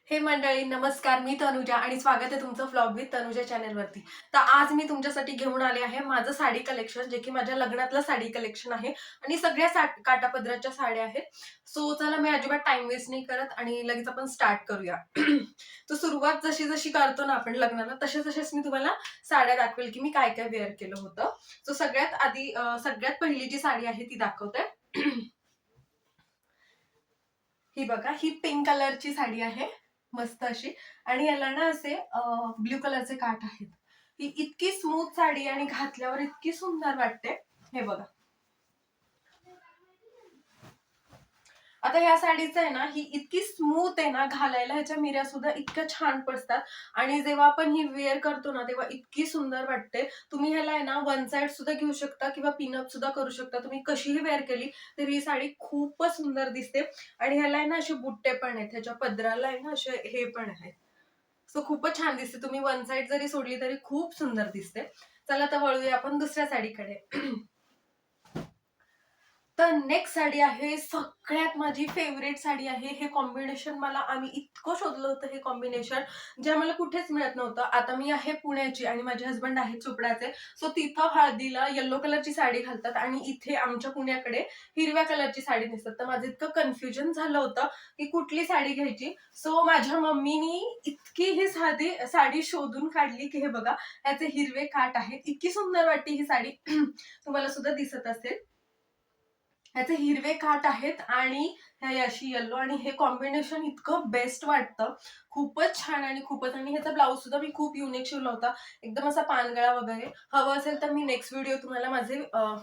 हे मंडळी नमस्कार, मी तनुजा आणि स्वागत आहे तुमचं व्लॉग विथ तनुजा चॅनलवरती. तर आज मी तुमच्यासाठी घेऊन आले आहे माझं साडी कलेक्शन, जे की माझ्या लग्नातलं साडी कलेक्शन आहे आणि सगळ्या काठापदराच्या साड्या आहेत. सो चला, मी अजिबात टाइम वेस्ट नाही करत आणि लगेच आपण स्टार्ट करूया. तर सुरुवात जशी जशी करतो ना आपण लग्नाला, तसे तसेच मी तुम्हाला साड्या दाखवेल की मी काय काय वेअर केलं होतं. सो सगळ्यात आधी सगळ्यात पहिली जी साडी आहे ती दाखवते. ही बघा, ही पिंक कलरची साडी आहे, मस्त अशी. आणि याला ना असे ब्ल्यू कलरचे काठ आहेत. ही इतकी स्मूथ साडी आणि घातल्यावर इतकी सुंदर वाटते. हे बघा, आता ह्या साडीचं आहे ना, ही इतकी स्मूथ आहे ना, घालायला ह्याच्या मिऱ्या सुद्धा इतक्या छान पडतात. आणि जेव्हा आपण ही वेअर करतो ना, तेव्हा इतकी सुंदर वाटते. तुम्ही ह्याला आहे ना वन साइड सुद्धा घेऊ शकता किंवा पिनअप सुद्धा करू शकता. तुम्ही कशीही वेअर केली तर ही साडी खूपच सुंदर दिसते. आणि ह्याला आहे ना असे बुट्टे पण आहेत, ह्याच्या पदराला आहे ना असे हे पण आहेत. सो खूपच छान दिसते. तुम्ही वन साइड जरी सोडली तरी खूप सुंदर दिसते. चला तर वळूया आपण दुसऱ्या साडीकडे. तर नेक्स्ट साडी आहे, सगळ्यात माझी फेवरेट साडी आहे. हे कॉम्बिनेशन मला आम्ही इतकं शोधलं होतं, हे कॉम्बिनेशन जे आम्हाला कुठेच मिळत नव्हतं. आता मी आहे पुण्याची आणि माझे हसबंड आहेत चोपडाचे. सो तिथं हळदीला येलो कलरची साडी घालतात आणि इथे आमच्या पुण्याकडे हिरव्या कलरची साडी नेसतात. तर माझं इतकं कन्फ्युजन झालं होतं की कुठली साडी घ्यायची. सो माझ्या मम्मीनी इतकी ही साधी साडी शोधून काढली की हे बघा, ह्याचे हिरवे काठ आहेत. इतकी सुंदर वाटते ही साडी. तुम्हाला सुद्धा दिसत असेल. ह्याचे हिरवे काठ आहेत आणि ह्या अशी येल्लो, आणि हे कॉम्बिनेशन इतकं बेस्ट वाटतं. खूपच छान आणि खूपच. आणि ह्याचा ब्लाऊज सुद्धा मी खूप युनिक शिवला होता, एकदम असा पानगळा वगैरे. हवं असेल तर मी नेक्स्ट व्हिडिओ तुम्हाला माझे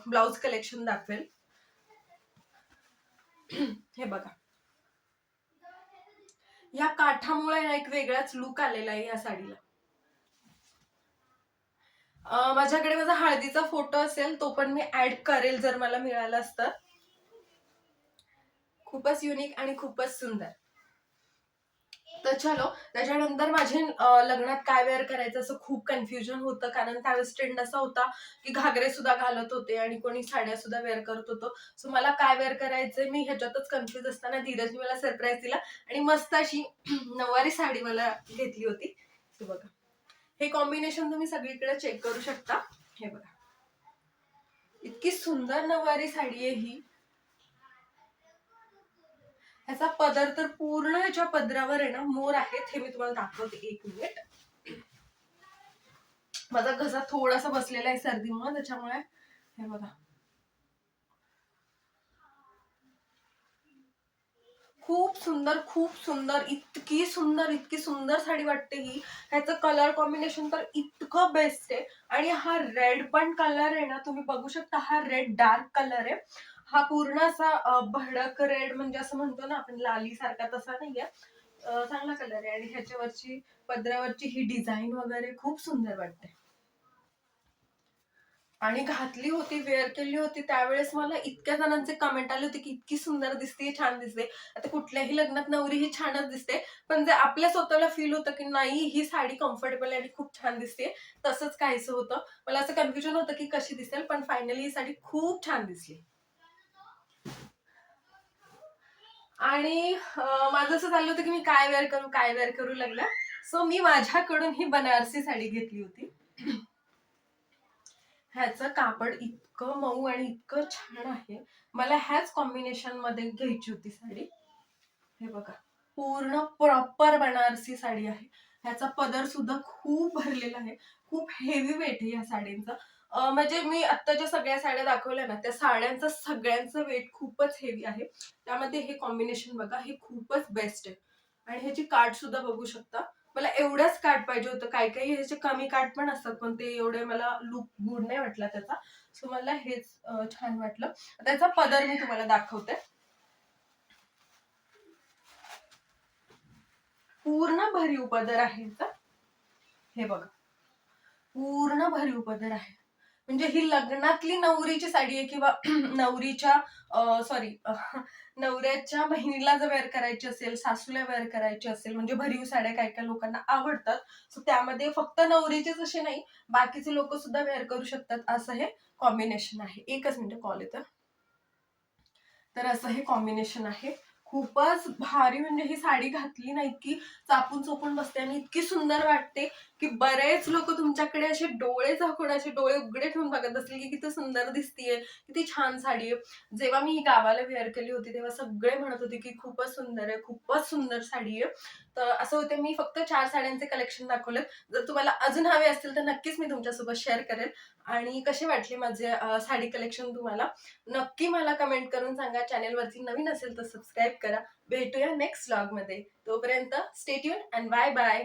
ब्लाऊज कलेक्शन दाखवेल. हे बघा, या काठामुळे ना एक वेगळाच लुक आलेला आहे या साडीला. माझ्याकडे माझा हळदीचा फोटो असेल, तो पण मी ऍड करेल जर मला मिळाला असतं. खूपच युनिक आणि खूपच सुंदर. तर चलो, त्याच्यानंतर माझे लग्नात काय वेअर करायचं असं खूप कन्फ्युजन होतं, कारण त्यावेळेस ट्रेंड असा होता की घागरे सुद्धा घालत होते आणि कोणी साड्या सुद्धा वेअर करत होतो. सो मला काय वेअर करायचंय मी ह्याच्यातच कन्फ्युज असताना धीरजने मला सरप्राईज दिला आणि मस्त अशी नऊवारी साडी मला घेतली होती. हे बघा, हे कॉम्बिनेशन तुम्ही सगळीकडे चेक करू शकता. हे बघा, इतकी सुंदर नऊवारी साडी आहे ही. ह्याचा पदर तर पूर्ण, ह्याच्या पदरावर आहे ना मोर आहेत. हे मी तुम्हाला दाखवते, एक मिनिट. माझा घसा थोडासा बसलेला आहे सर्दीमुळे, त्याच्यामुळे. हे बघा, खूप सुंदर, खूप सुंदर, इतकी सुंदर, इतकी सुंदर साडी वाटते ही. ह्याचं कलर कॉम्बिनेशन तर इतकं बेस्ट आहे. आणि हा रेड पण कलर आहे ना, तुम्ही बघू शकता, हा रेड डार्क कलर आहे. हा पूर्ण असा भडक रेड, म्हणजे असं म्हणतो ना आपण लाली सारखा, तसा नाहीये. चांगला कलर आहे. आणि ह्याच्यावरची पदरावरची ही डिझाईन वगैरे खूप सुंदर वाटते. आणि घातली होती, वेअर केली होती त्यावेळेस मला इतक्या जणांचे कमेंट आले होते की इतकी सुंदर दिसते, छान दिसते. आता कुठल्याही लग्नात नवरी ही छानच दिसते, पण जे आपल्या स्वतःला फील होतं की नाही, ही साडी कम्फर्टेबल आहे आणि खूप छान दिसते, तसंच काहीसं होतं. मला असं कन्फ्युजन होतं की कशी दिसेल, पण फायनली ही साडी खूप छान दिसली. आणि माझं असं चाललं होतं की मी काय वेअर करू, काय वेअर करू लागलं. सो मी माझ्याकडून ही बनारसी साडी घेतली होती. ह्याचं कापड इतकं मऊ आणि इतकं छान आहे. मला ह्याच कॉम्बिनेशन मध्ये घ्यायची होती साडी. हे बघा, पूर्ण प्रॉपर बनारसी साडी आहे. ह्याचा पदर सुद्धा खूप भरलेला आहे. खूप हेवी वेट आहे या साडींचा. म्हणजे मी आत्ताच्या सगळ्या साड्या दाखवल्या ना, त्या साड्यांचं सगळ्यांचं वेट खूपच हेवी आहे. त्यामध्ये हे कॉम्बिनेशन बघा, हे खूपच बेस्ट आहे. आणि ह्याची काठ सुद्धा बघू शकता. मला एवढंच काठ पाहिजे होतं. काही काही ह्याचे कमी काठ पण असतात, पण ते एवढे मला लुक गुड नाही वाटला त्याचा. सो मला हेच छान वाटलं. त्याचा पदर मी तुम्हाला दाखवते. पूर्ण भरीव पदर आहे ह्याचा. हे बघा, पूर्ण भरीव पदर आहे. म्हणजे ही लग्नातली नवरीची साडी आहे, किंवा नवरीच्या सॉरी नवऱ्याच्या बहिणीला जर वेअर करायची असेल, सासूला वेअर करायची असेल, म्हणजे भरीव साड्या काय काय लोकांना आवडतात. सो त्यामध्ये फक्त नवरीचेच असे नाही, बाकीचे लोक सुद्धा वेअर करू शकतात, असं हे कॉम्बिनेशन आहे. एकच मिनिट, कॉल येतं. तर असं हे कॉम्बिनेशन आहे. खूपच भारी, म्हणजे ही साडी घातली ना इतकी चापून चोपून बसते आणि इतकी सुंदर वाटते की बरेच लोक तुमच्याकडे असे डोळे झाकून, असे डोळे उघडे ठेवून बघत असतील की किती सुंदर दिसतीये, किती छान साडी आहे. जेव्हा मी ही गावाला वेअर केली होती तेव्हा सगळे म्हणत होते की खूपच सुंदर आहे, खूपच सुंदर साडी आहे. तर असं होते, मी फक्त 4 साड्यांचे कलेक्शन दाखवले. जर तुम्हाला अजून हवे असतील तर नक्कीच मी तुमच्यासोबत शेअर करेल. आणि कसे वाटले माझे साडी कलेक्शन तुम्हाला, नक्की मला कमेंट करून सांगा. चॅनेलवरती नवीन असेल तर सबस्क्राईब करा. भेटूया नेक्स्ट व्लॉगमध्ये. तोपर्यंत stay tune and bye bye.